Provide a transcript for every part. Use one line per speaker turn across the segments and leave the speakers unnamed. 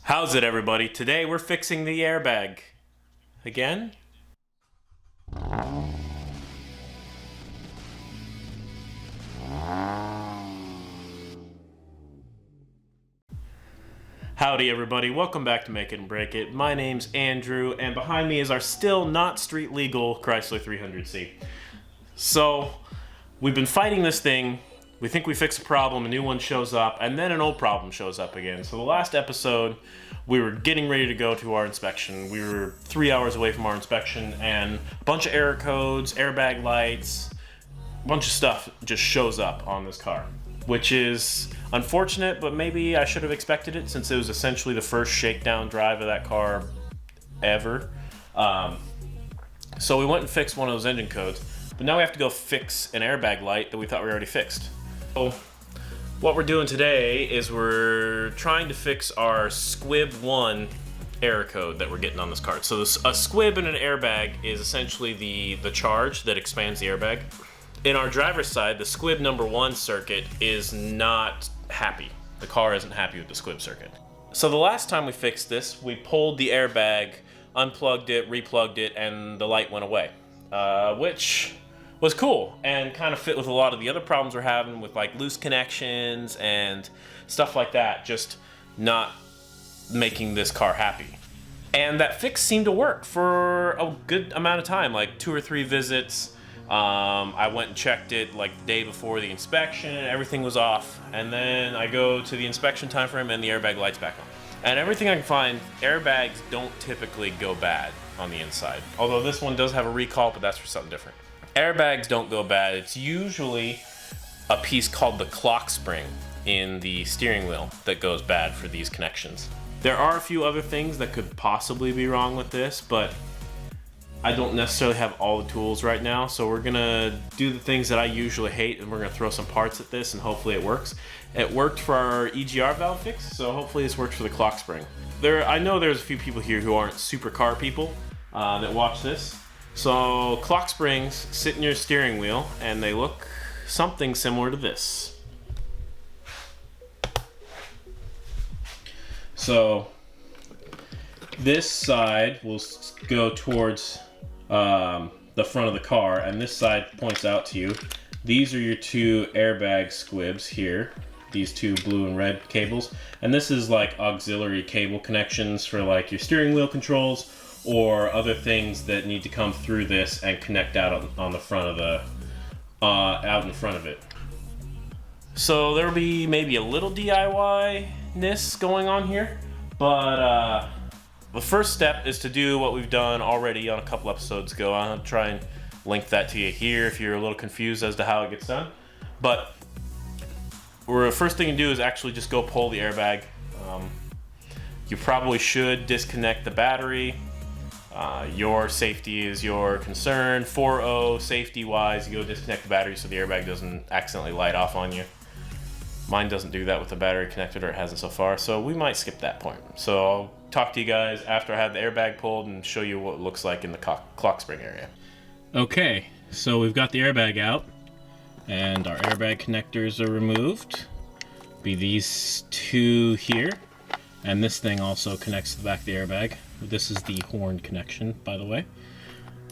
How's it, everybody? Today we're fixing the airbag. Again? Howdy, everybody. Welcome back to Make It and Break It. My name's Andrew, and behind me is our still not street legal Chrysler 300C. So, we've been fighting this thing. We think we fix a problem, a new one shows up, and then an old problem shows up again. So the last episode, we were getting ready to go to our inspection. We were 3 hours away from our inspection, and a bunch of error codes, airbag lights, a bunch of stuff just shows up on this car, which is unfortunate, but maybe I should have expected it since it was essentially the first shakedown drive of that car ever. So we went and fixed one of those engine codes, but now we have to go fix an airbag light that we thought we already fixed. So what we're doing today is we're trying to fix our squib 1 error code that we're getting on this car. So a squib in an airbag is essentially the charge that expands the airbag. In our driver's side, the squib number 1 circuit is not happy. The car isn't happy with the squib circuit. So the last time we fixed this, we pulled the airbag, unplugged it, replugged it, and the light went away, which was cool and kind of fit with a lot of the other problems we're having with like loose connections and stuff like that, just not making this car happy. And that fix seemed to work for a good amount of time, like 2 or 3 visits. I went and checked it like the day before the inspection, everything was off, and then I go to the inspection time frame and the airbag light's back on. And everything I can find, airbags don't typically go bad on the inside, although this one does have a recall, but that's for something different. Airbags don't go bad. It's usually a piece called the Clockspring in the steering wheel that goes bad for these connections. There are a few other things that could possibly be wrong with this, but I don't necessarily have all the tools right now, so we're gonna do the things that I usually hate, and we're gonna throw some parts at this, and hopefully it works. It worked for our EGR valve fix, so hopefully this works for the Clockspring. I know there's a few people here who aren't super car people that watch this. So clock springs sit in your steering wheel and they look something similar to this. So this side will go towards the front of the car, and this side points out to you. These are your 2 airbag squibs here, these 2 blue and red cables, and this is like auxiliary cable connections for like your steering wheel controls or other things that need to come through this and connect out on the front of the out in front of it. So there'll be maybe a little DIY-ness going on here, but the first step is to do what we've done already on a couple episodes ago. I'll try and link that to you here if you're a little confused as to how it gets done. But the first thing to do is actually just go pull the airbag. You probably should disconnect the battery. Your safety is your concern. 4.0 safety-wise, you go disconnect the battery so the airbag doesn't accidentally light off on you. Mine doesn't do that with the battery connected, or it hasn't so far, so we might skip that point. So I'll talk to you guys after I have the airbag pulled and show you what it looks like in the clock spring area. Okay, so we've got the airbag out, and our airbag connectors are removed. Be these 2 here, and this thing also connects to the back of the airbag. This is the horn connection, by the way.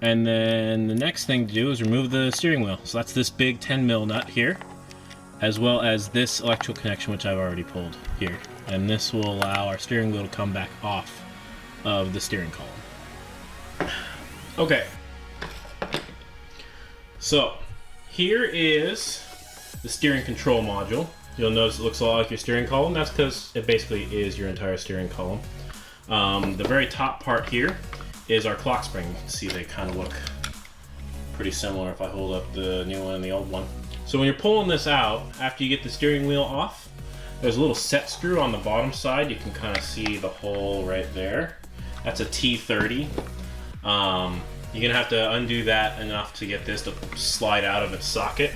And then the next thing to do is remove the steering wheel. So that's this big 10 mil nut here, as well as this electrical connection, which I've already pulled here. And this will allow our steering wheel to come back off of the steering column. Okay. So here is the steering control module. You'll notice it looks a lot like your steering column. That's because it basically is your entire steering column. The very top part here is our clock spring. You can see they kind of look pretty similar if I hold up the new one and the old one. So when you're pulling this out, after you get the steering wheel off, there's a little set screw on the bottom side. You can kind of see the hole right there. That's a T30. You're gonna have to undo that enough to get this to slide out of its socket.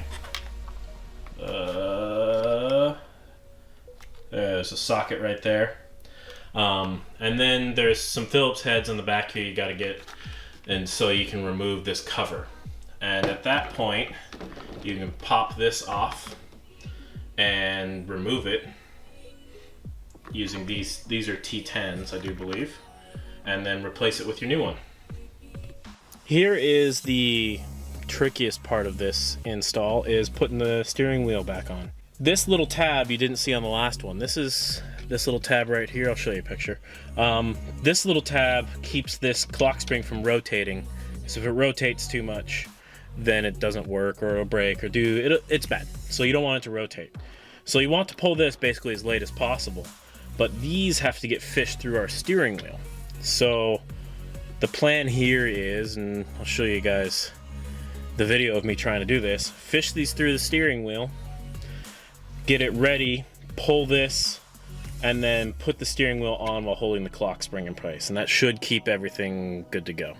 There's a socket right there. And then there's some Phillips heads on the back here you got to get, and so you can remove this cover. And at that point, you can pop this off and remove it. using these are T10s, I do believe, and then replace it with your new one. Here is the trickiest part of this install, is putting the steering wheel back on. This little tab you didn't see on the last one. This is this little tab right here. I'll show you a picture. This little tab keeps this clock spring from rotating. So if it rotates too much, then it doesn't work, or it'll break, or it's bad. So you don't want it to rotate. So you want to pull this basically as late as possible. But these have to get fished through our steering wheel. So the plan here is, and I'll show you guys the video of me trying to do this, fish these through the steering wheel, get it ready, pull this, and then put the steering wheel on while holding the clock spring in place. And that should keep everything good to go.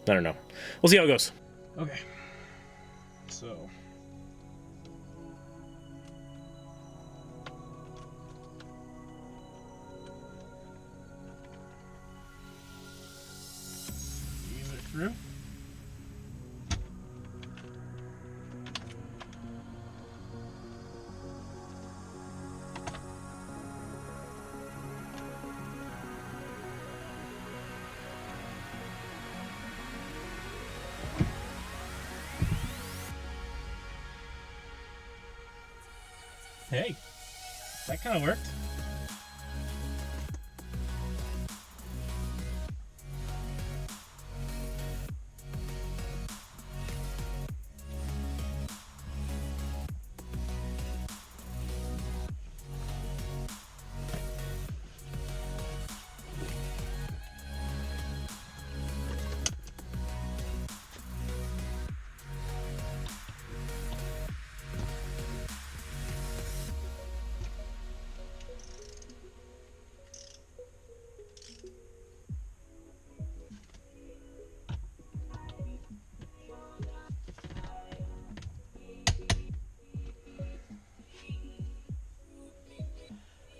I don't know. We'll see how it goes. Okay. So. Ease it through. Hey, that kind of worked.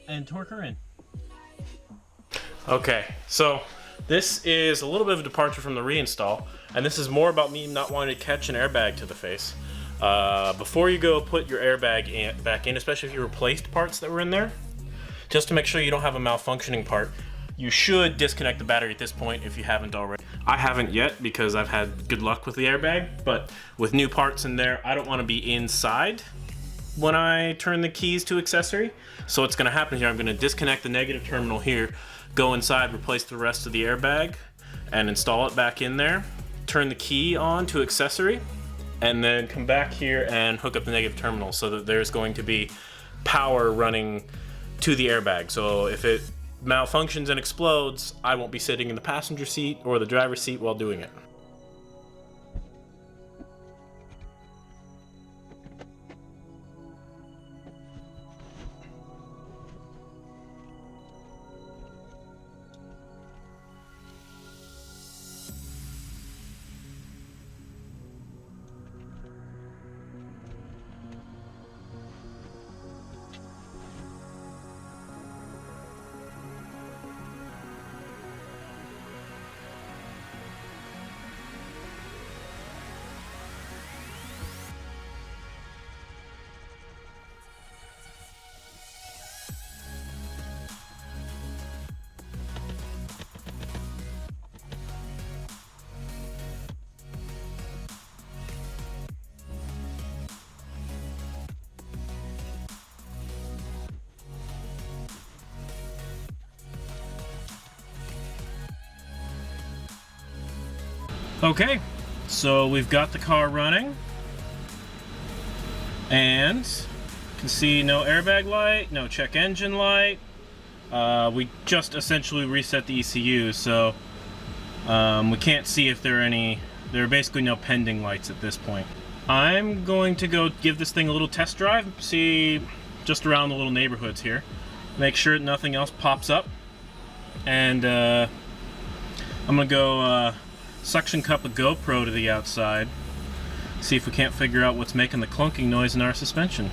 And torque her in. Okay, so this is a little bit of a departure from the reinstall, and this is more about me not wanting to catch an airbag to the face. Before you go put your airbag back in, especially if you replaced parts that were in there, just to make sure you don't have a malfunctioning part, you should disconnect the battery at this point if you haven't already. I haven't yet because I've had good luck with the airbag, but with new parts in there, I don't want to be inside when I turn the keys to accessory. So what's gonna happen here, I'm gonna disconnect the negative terminal here, go inside, replace the rest of the airbag, and install it back in there, turn the key on to accessory, and then come back here and hook up the negative terminal so that there's going to be power running to the airbag. So if it malfunctions and explodes, I won't be sitting in the passenger seat or the driver's seat while doing it. Okay, so we've got the car running, and you can see no airbag light, no check engine light. We just essentially reset the ECU, so we can't see if there are basically no pending lights at this point. I'm going to go give this thing a little test drive, see just around the little neighborhoods here, make sure that nothing else pops up, and I'm gonna go suction cup a GoPro to the outside, see if we can't figure out what's making the clunking noise in our suspension.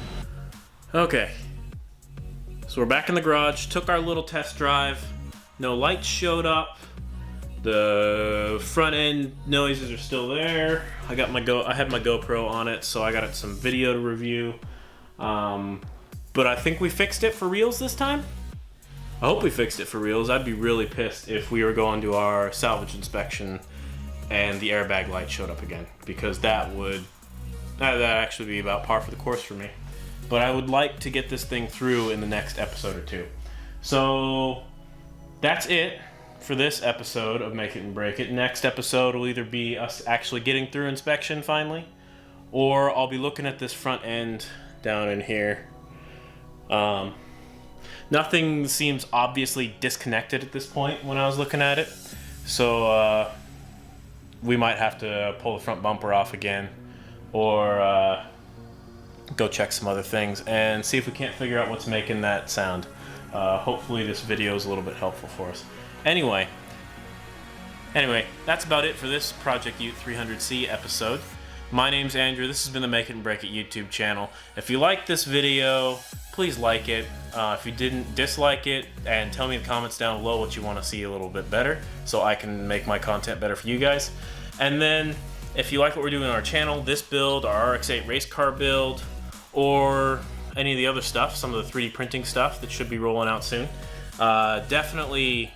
Okay, so we're back in the garage, took our little test drive, no lights showed up, the front end noises are still there. I had my GoPro on it, so I got some video to review, but I think we fixed it for reals this time. I hope we fixed it for reals. I'd be really pissed if we were going to our salvage inspection and the airbag light showed up again, because that'd actually be about par for the course for me. But I would like to get this thing through in the next episode or two. So that's it for this episode of Make It and Break It. Next episode will either be us actually getting through inspection finally, or I'll be looking at this front end down in here. Nothing seems obviously disconnected at this point when I was looking at it. So we might have to pull the front bumper off again, or go check some other things and see if we can't figure out what's making that sound. Hopefully this video is a little bit helpful for us. Anyway, that's about it for this Project Ute 300C episode. My name's Andrew. This has been the Make It and Break It YouTube channel. If you liked this video, please like it. If you didn't, dislike it, and tell me in the comments down below what you want to see a little bit better so I can make my content better for you guys. And then, if you like what we're doing on our channel, this build, our RX-8 race car build, or any of the other stuff, some of the 3D printing stuff that should be rolling out soon, definitely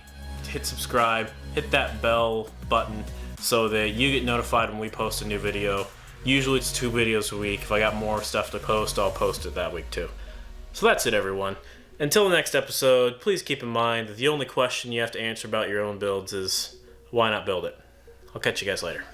hit subscribe, hit that bell button so that you get notified when we post a new video. Usually it's 2 videos a week. If I got more stuff to post, I'll post it that week too. So that's it, everyone. Until the next episode, please keep in mind that the only question you have to answer about your own builds is, why not build it? I'll catch you guys later.